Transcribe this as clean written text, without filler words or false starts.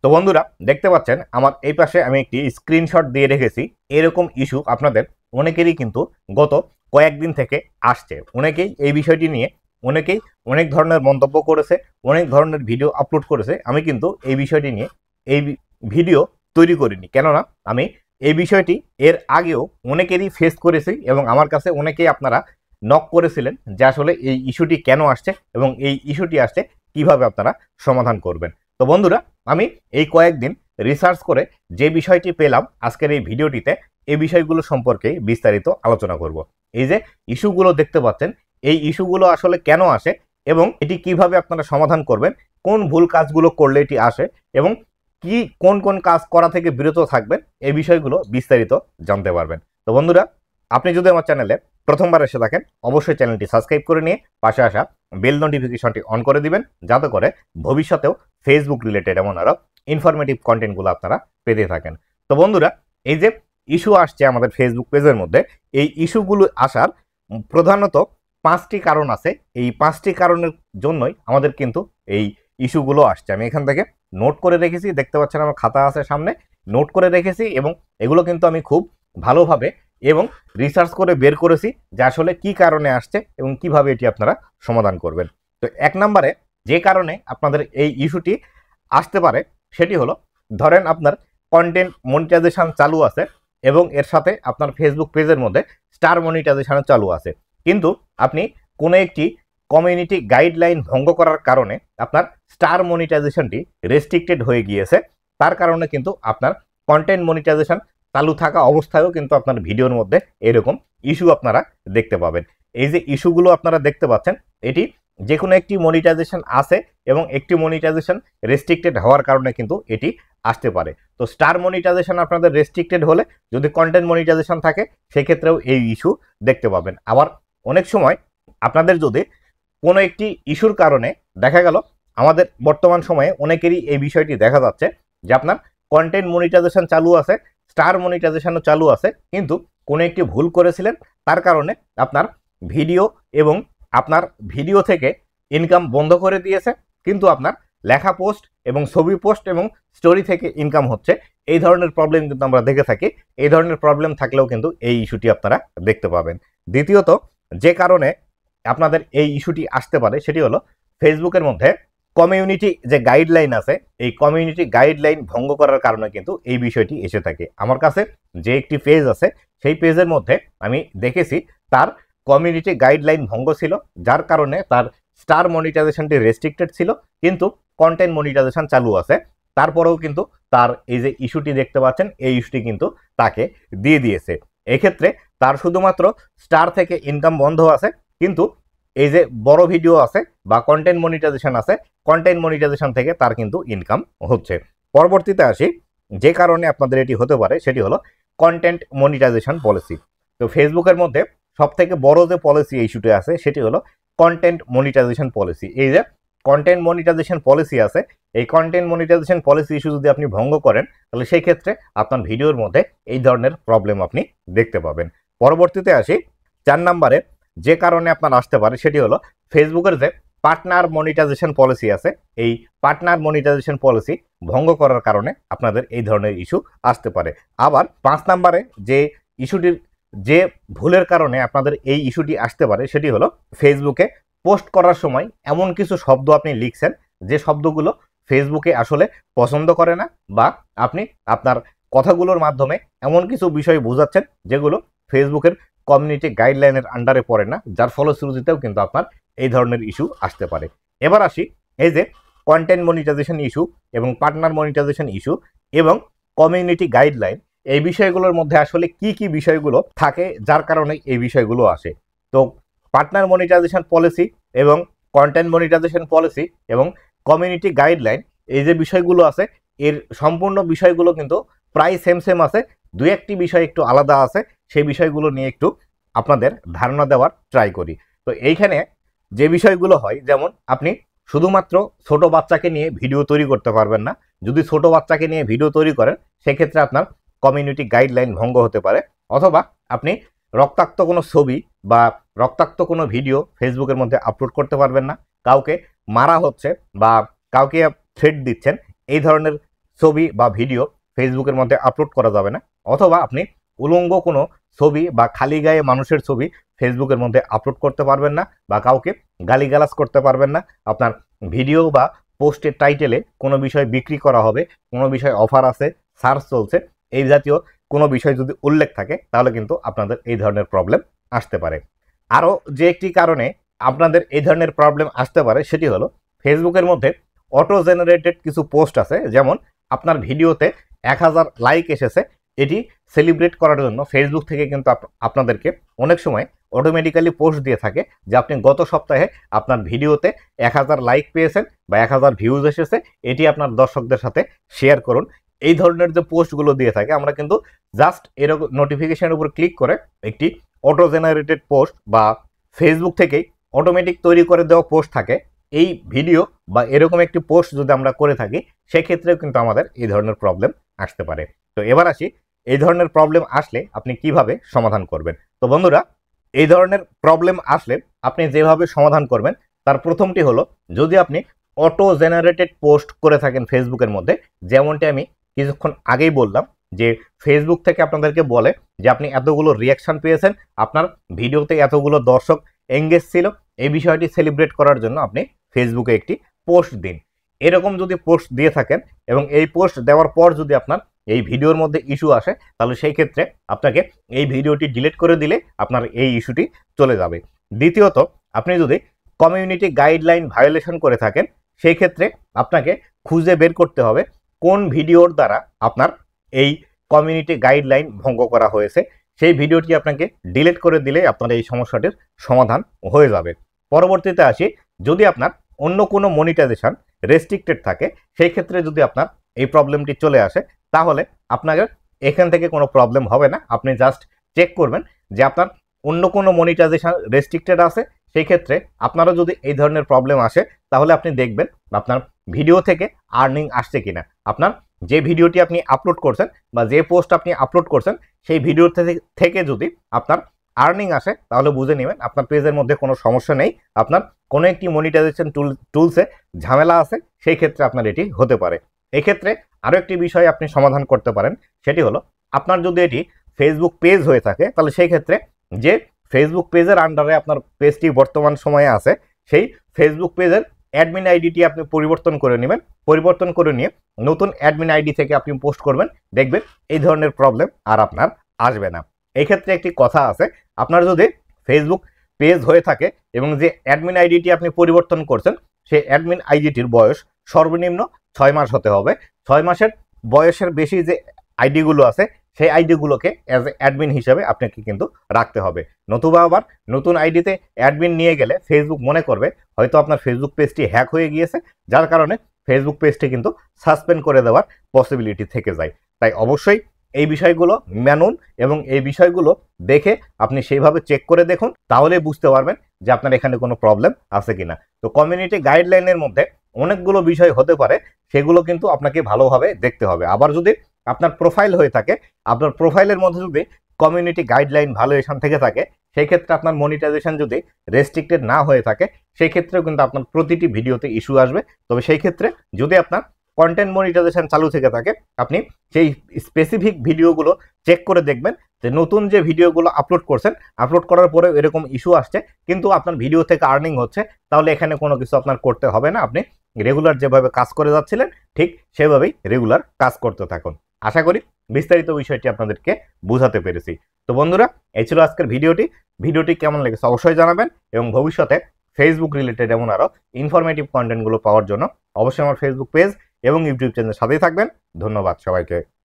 তো বন্ধুরা দেখতে পাচ্ছেন আমার এই পাশে আমি একটি স্ক্রিনশট দিয়ে রেখেছি। এরকম ইস্যু আপনাদের অনেকেরই কিন্তু গত কয়েকদিন থেকে আসছে। অনেকেই এই বিষয়টি নিয়ে অনেকেই অনেক ধরনের মন্তব্য করেছে, অনেক ধরনের ভিডিও আপলোড করেছে। আমি কিন্তু এই বিষয়টি নিয়ে এই ভিডিও তৈরি করিনি, কেননা আমি এই বিষয়টি এর আগেও অনেকেরই ফেস করেছি এবং আমার কাছে অনেকেই আপনারা নক করেছিলেন যে আসলে এই ইস্যুটি কেন আসছে এবং এই ইস্যুটি আসছে কিভাবে আপনারা সমাধান করবেন। তো বন্ধুরা আমি এই কয়েকদিন রিসার্চ করে যে বিষয়টি পেলাম আজকের এই ভিডিওটিতে এই বিষয়গুলো সম্পর্কে বিস্তারিত আলোচনা করব। এই যে ইস্যুগুলো দেখতে পাচ্ছেন, এই ইস্যুগুলো আসলে কেন আসে এবং এটি কিভাবে আপনারা সমাধান করবেন, কোন ভুল কাজগুলো করলে এটি আসে এবং কি কোন কোন কাজ করা থেকে বিরত থাকবেন, এই বিষয়গুলো বিস্তারিত জানতে পারবেন। তো বন্ধুরা আপনি যদি আমার চ্যানেলে প্রথমবার এসে থাকেন অবশ্যই চ্যানেলটি সাবস্ক্রাইব করে নিয়ে পাশে আসা বেল নোটিফিকেশনটি অন করে দিবেন, যাতে করে ভবিষ্যতেও ফেসবুক রিলেটেড এমন আরও ইনফরমেটিভ কন্টেন্টগুলো আপনারা পেতে থাকেন। তো বন্ধুরা এই যে ইস্যু আসছে আমাদের ফেসবুক পেজের মধ্যে, এই ইস্যুগুলো আসার প্রধানত 5টি কারণ আছে। এই 5টি কারণের জন্যই আমাদের কিন্তু এই ইস্যুগুলো আসছে। আমি এখান থেকে নোট করে রেখেছি, দেখতে পাচ্ছেন আমার খাতা আছে সামনে, নোট করে রেখেছি এবং এগুলো কিন্তু আমি খুব ভালোভাবে এবং রিসার্চ করে বের করেছি যে আসলে কি কারণে আসছে এবং কিভাবে এটি আপনারা সমাধান করবেন। তো 1 নম্বরে যে কারণে আপনাদের এই ইস্যুটি আসতে পারে সেটি হলো, ধরেন আপনার কন্টেন্ট মনিটাইজেশন চালু আছে এবং এর সাথে আপনার ফেসবুক পেজের মধ্যে স্টার মনিটাইজেশন চালু আছে, কিন্তু আপনি কোনো একটি কমিউনিটি গাইডলাইন ভঙ্গ করার কারণে আপনার স্টার মনিটাইজেশনটি রেস্ট্রিক্টেড হয়ে গিয়েছে। তার কারণে কিন্তু আপনার কন্টেন্ট মনিটাইজেশন চালু থাকা অবস্থায়ও কিন্তু আপনার ভিডিওর মধ্যে এরকম ইস্যু আপনারা দেখতে পাবেন। এই যে ইস্যুগুলো আপনারা দেখতে পাচ্ছেন, এটি যে কোনো একটি মনিটাইজেশন আছে এবং একটি মনিটাইজেশন রেস্ট্রিক্টেড হওয়ার কারণে কিন্তু এটি আসতে পারে। তো স্টার মনিটাইজেশন আপনাদের রেস্ট্রিক্টেড হলে যদি কন্টেন্ট মনিটাইজেশন থাকে সেক্ষেত্রেও এই ইস্যু দেখতে পাবেন। আবার অনেক সময় আপনাদের যদি কোনো একটি ইস্যুর কারণে দেখা গেল, আমাদের বর্তমান সময়ে অনেকেরই এই বিষয়টি দেখা যাচ্ছে যে আপনার কন্টেন্ট মনিটাইজেশন চালু আছে, স্টার মনিটাইজেশনও চালু আছে, কিন্তু কোনো একটি ভুল করেছিলেন, তার কারণে আপনার ভিডিও এবং আপনার ভিডিও থেকে ইনকাম বন্ধ করে দিয়েছে, কিন্তু আপনার লেখা পোস্ট এবং ছবি পোস্ট এবং স্টোরি থেকে ইনকাম হচ্ছে। এই ধরনের প্রবলেম কিন্তু আমরা দেখে থাকি। এই ধরনের প্রবলেম থাকলেও কিন্তু এই ইস্যুটি আপনারা দেখতে পাবেন। দ্বিতীয়ত যে কারণে আপনাদের এই ইস্যুটি আসতে পারে সেটি হলো, ফেসবুকের মধ্যে কমিউনিটি যে গাইডলাইন আছে, এই কমিউনিটি গাইডলাইন ভঙ্গ করার কারণে কিন্তু এই বিষয়টি এসে থাকে। আমার কাছে যে একটি পেজ আছে সেই পেজের মধ্যে আমি দেখেছি তার কমিউনিটি গাইডলাইন ভঙ্গ ছিল, যার কারণে তার স্টার মনিটাইজেশনটি রেস্ট্রিক্টেড ছিল, কিন্তু কন্টেন্ট মনিটাইজেশন চালু আছে। তারপরেও কিন্তু তার এই যে ইস্যুটি দেখতে পাচ্ছেন, এই ইস্যুটি কিন্তু তাকে দিয়ে দিয়েছে। এক্ষেত্রে তার শুধুমাত্র স্টার থেকে ইনকাম বন্ধ আছে, কিন্তু এই যে বড় ভিডিও আছে বা কন্টেন্ট মনিটাইজেশন আছে, কন্টেন্ট মনিটাইজেশন থেকে তার কিন্তু ইনকাম হচ্ছে। পরবর্তীতে আসি, যে কারণে আপনাদের এটি হতে পারে সেটি হলো কন্টেন্ট মনিটাইজেশন পলিসি। তো ফেসবুকের মধ্যে সব থেকে বড় যে পলিসি ইস্যুতে আছে সেটি হলো কন্টেন্ট মনিটাইজেশন পলিসি। এই যে কন্টেন্ট মনিটাইজেশন পলিসি আছে, এই কন্টেন্ট মনিটাইজেশন পলিসি ইস্যু যদি আপনি ভঙ্গ করেন তাহলে সেই ক্ষেত্রে আপনার ভিডিওর মধ্যে এই ধরনের প্রবলেম আপনি দেখতে পাবেন। পরবর্তীতে আসি 4 নম্বরে যে কারণে আপনার আসতে পারে সেটি হলো, ফেসবুকের যে পার্টনার মনিটাইজেশন পলিসি আছে, এই পার্টনার মনিটাইজেশন পলিসি ভঙ্গ করার কারণে আপনাদের এই ধরনের ইস্যু আসতে পারে। আবার 5 নম্বরে যে ইস্যুটির যে ভুলের কারণে আপনাদের এই ইস্যুটি আসতে পারে সেটি হলো, ফেসবুকে পোস্ট করার সময় এমন কিছু শব্দ আপনি লিখছেন যে শব্দগুলো ফেসবুকে আসলে পছন্দ করে না, বা আপনি আপনার কথাগুলোর মাধ্যমে এমন কিছু বিষয় বোঝাচ্ছেন যেগুলো ফেসবুকের কমিউনিটি গাইডলাইনের আন্ডারে পড়ে না, যার ফলশ্রুতিতেও কিন্তু আপনার এই ধরনের ইস্যু আসতে পারে। এবার আসি, এই যে কন্টেন্ট মনিটাইজেশন ইস্যু এবং পার্টনার মনিটাইজেশন ইস্যু এবং কমিউনিটি গাইডলাইন, এই বিষয়গুলোর মধ্যে আসলে কি কি বিষয়গুলো থাকে যার কারণে এই বিষয়গুলো আসে। তো পার্টনার মনিটাইজেশন পলিসি এবং কন্টেন্ট মনিটাইজেশন পলিসি এবং কমিউনিটি গাইডলাইন, এই যে বিষয়গুলো আছে এর সম্পূর্ণ বিষয়গুলো কিন্তু প্রায় সেম আছে, দু একটি বিষয় একটু আলাদা আছে। সেই বিষয়গুলো নিয়ে একটু আপনাদের ধারণা দেওয়ার ট্রাই করি। তো এইখানে যে বিষয়গুলো হয়, যেমন আপনি শুধুমাত্র ছোট বাচ্চাকে নিয়ে ভিডিও তৈরি করতে পারবেন না। যদি ছোট বাচ্চাকে নিয়ে ভিডিও তৈরি করেন সেক্ষেত্রে আপনার কমিউনিটি গাইডলাইন ভঙ্গ হতে পারে, অথবা আপনি রক্তাক্ত কোনো ছবি বা রক্তাক্ত কোনো ভিডিও ফেসবুকের মধ্যে আপলোড করতে পারবেন না। কাউকে মারা হচ্ছে বা কাউকে থ্রেট দিচ্ছেন, এই ধরনের ছবি বা ভিডিও ফেসবুকের মধ্যে আপলোড করা যাবে না, অথবা আপনি উলঙ্গ কোনো ছবি বা খালি গায়ে মানুষের ছবি ফেসবুকের মধ্যে আপলোড করতে পারবেন না, বা কাউকে গালিগালাজ করতে পারবেন না। আপনার ভিডিও বা পোস্টের টাইটেলে কোনো বিষয় বিক্রি করা হবে, কোনো বিষয় অফার আছে, সার্চ চলছে, এই জাতীয় কোনো বিষয় যদি উল্লেখ থাকে তাহলে কিন্তু আপনাদের এই ধরনের প্রবলেম আসতে পারে। আরও যে একটি কারণে আপনাদের এই ধরনের প্রবলেম আসতে পারে সেটি হলো ফেসবুকের মধ্যে অটো জেনারেটেড কিছু পোস্ট আছে, যেমন আপনার ভিডিওতে 1000 লাইক এসেছে, এটি সেলিব্রেট করার জন্য ফেসবুক থেকে কিন্তু আপনাদেরকে অনেক সময় অটোমেটিক্যালি পোস্ট দিয়ে থাকে যে আপনি গত সপ্তাহে আপনার ভিডিওতে 1000 লাইক পেয়েছেন বা 1000 ভিউজ এসেছে, এটি আপনার দর্শকদের সাথে শেয়ার করুন। এই ধরনের যে পোস্টগুলো দিয়ে থাকে, আমরা কিন্তু জাস্ট এরকম নোটিফিকেশনের উপর ক্লিক করে একটি অটো জেনারেটেড পোস্ট বা ফেসবুক থেকেই অটোমেটিক তৈরি করে দেওয়া পোস্ট থাকে, এই ভিডিও বা এরকম একটি পোস্ট যদি আমরা করে থাকি সেক্ষেত্রেও কিন্তু আমাদের এই ধরনের প্রবলেম আসতে পারে। তো এবার আসি এই ধরনের প্রবলেম আসলে আপনি কিভাবে সমাধান করবেন। তো বন্ধুরা, এই ধরনের প্রবলেম আসলে আপনি যেভাবে সমাধান করবেন তার প্রথমটি হলো, যদি আপনি অটো জেনারেটেড পোস্ট করে থাকেন ফেসবুকের মধ্যে, যেমনটি আমি কিছুক্ষণ আগেই বললাম যে ফেসবুক থেকে আপনাদেরকে বলে যে আপনি এতগুলো রিয়াকশন পেয়েছেন, আপনার ভিডিওতে এতগুলো দর্শক এঙ্গেজ ছিল, এই বিষয়টি সেলিব্রেট করার জন্য আপনি ফেসবুকে একটি পোস্ট দিন। এরকম যদি পোস্ট দিয়ে থাকেন এবং এই পোস্ট দেওয়ার পর যদি আপনার এই ভিডিওর মধ্যে ইস্যু আসে, তাহলে সেই ক্ষেত্রে আপনাকে এই ভিডিওটি ডিলিট করে দিলে আপনার এই ইস্যুটি চলে যাবে। দ্বিতীয়ত, আপনি যদি কমিউনিটি গাইডলাইন ভায়োলেশন করে থাকেন, সেই ক্ষেত্রে আপনাকে খুঁজে বের করতে হবে কোন ভিডিওর দ্বারা আপনার এই কমিউনিটি গাইডলাইন ভঙ্গ করা হয়েছে, সেই ভিডিওটি আপনাকে ডিলিট করে দিলে আপনার এই সমস্যাটির সমাধান হয়ে যাবে। পরবর্তীতে আসি, যদি আপনার অন্য কোনো মনিটাইজেশন রেস্ট্রিক্টেড থাকে, সেই ক্ষেত্রে যদি আপনার এই প্রবলেমটি চলে আসে, তাহলে আপনাকে এখান থেকে কোনো প্রবলেম হবে না। আপনি জাস্ট চেক করবেন যে আপনার অন্য কোনো মনিটাইজেশন রেস্ট্রিক্টেড আছে, সেই ক্ষেত্রে আপনারও যদি এই ধরনের প্রবলেম আসে তাহলে আপনি দেখবেন আপনার ভিডিও থেকে আর্নিং আসছে কিনা। আপনার যে ভিডিওটি আপনি আপলোড করছেন বা যে পোস্ট আপনি আপলোড করছেন, সেই ভিডিও থেকে যদি আপনার আর্নিং আসে তাহলে বুঝে নেবেন আপনার পেজের মধ্যে কোনো সমস্যা নেই, আপনার কোনো একটি মনিটাইজেশন টুলসে ঝামেলা আছে, সেই ক্ষেত্রে আপনার এটি হতে পারে। এক্ষেত্রে আরও একটি বিষয় আপনি সমাধান করতে পারেন, সেটি হলো আপনার যদি এটি ফেসবুক পেজ হয়ে থাকে, তাহলে সেই ক্ষেত্রে যে ফেসবুক পেজের আন্ডারে আপনার পেজটি বর্তমান সময়ে আছে, সেই ফেসবুক পেজের অ্যাডমিন আইডিটি আপনি পরিবর্তন করে নেবেন। পরিবর্তন করে নিয়ে নতুন অ্যাডমিন আইডি থেকে আপনি পোস্ট করবেন, দেখবেন এই ধরনের প্রবলেম আর আপনার আসবে না। এক্ষেত্রে একটি কথা আছে, আপনার যদি ফেসবুক পেজ হয়ে থাকে এবং যে অ্যাডমিন আইডিটি আপনি পরিবর্তন করছেন, সেই অ্যাডমিন আইডিটির বয়স সর্বনিম্ন 6 মাস হতে হবে। 6 মাসের বয়সের বেশি যে আইডিগুলো আছে, সেই আইডিগুলোকে অ্যাজ এ অ্যাডমিন হিসেবে আপনাকে কিন্তু রাখতে হবে। নতুবা আবার নতুন আইডিতে অ্যাডমিন নিয়ে গেলে ফেসবুক মনে করবে হয়তো আপনার ফেসবুক পেজটি হ্যাক হয়ে গিয়েছে, যার কারণে ফেসবুক পেজটি কিন্তু সাসপেন্ড করে দেওয়ার পসিবিলিটি থেকে যায়। তাই অবশ্যই এই বিষয়গুলো মানুন এবং এই বিষয়গুলো দেখে আপনি সেইভাবে চেক করে দেখুন, তাহলে বুঝতে পারবেন যে আপনার এখানে কোনো প্রবলেম আছে কিনা। তো কমিউনিটি গাইডলাইনের মধ্যে অনেকগুলো বিষয় হতে পারে, সেগুলো কিন্তু আপনাকে ভালোভাবে দেখতে হবে। আবার যদি আপনার প্রোফাইল হয়ে থাকে, আপনার প্রোফাইলের মধ্যে যদি কমিউনিটি গাইডলাইন ভায়োলেশন থেকে থাকে, সেই ক্ষেত্রে আপনার মনিটাইজেশন যদি রেস্ট্রিক্টেড না হয়ে থাকে, সেই ক্ষেত্রেও কিন্তু আপনার প্রতিটি ভিডিওতে ইস্যু আসবে। তবে সেই ক্ষেত্রে যদি আপনার কন্টেন্ট মনিটাইজেশন চালু থেকে থাকে, আপনি সেই স্পেসিফিক ভিডিওগুলো চেক করে দেখবেন যে নতুন যে ভিডিওগুলো আপলোড করছেন, আপলোড করার পরে এরকম ইস্যু আসছে কিন্তু আপনার ভিডিও থেকে আর্নিং হচ্ছে, তাহলে এখানে কোনো কিছু আপনার করতে হবে না। আপনি রেগুলার যেভাবে কাজ করে যাচ্ছিলেন ঠিক সেভাবেই রেগুলার কাজ করতে থাকুন। আশা করি বিস্তারিত বিষয়টি আপনাদেরকে বোঝাতে পেরেছি। তো বন্ধুরা, এই ছিল আজকের ভিডিওটি কেমন লেগেছে অবশ্যই জানাবেন, এবং ভবিষ্যতে ফেসবুক রিলেটেড এমন আরও ইনফরমেটিভ কন্টেন্টগুলো পাওয়ার জন্য অবশ্যই আমার ফেসবুক পেজ এবং ইউটিউব চ্যানেলের সাথেই থাকবেন। ধন্যবাদ সবাইকে।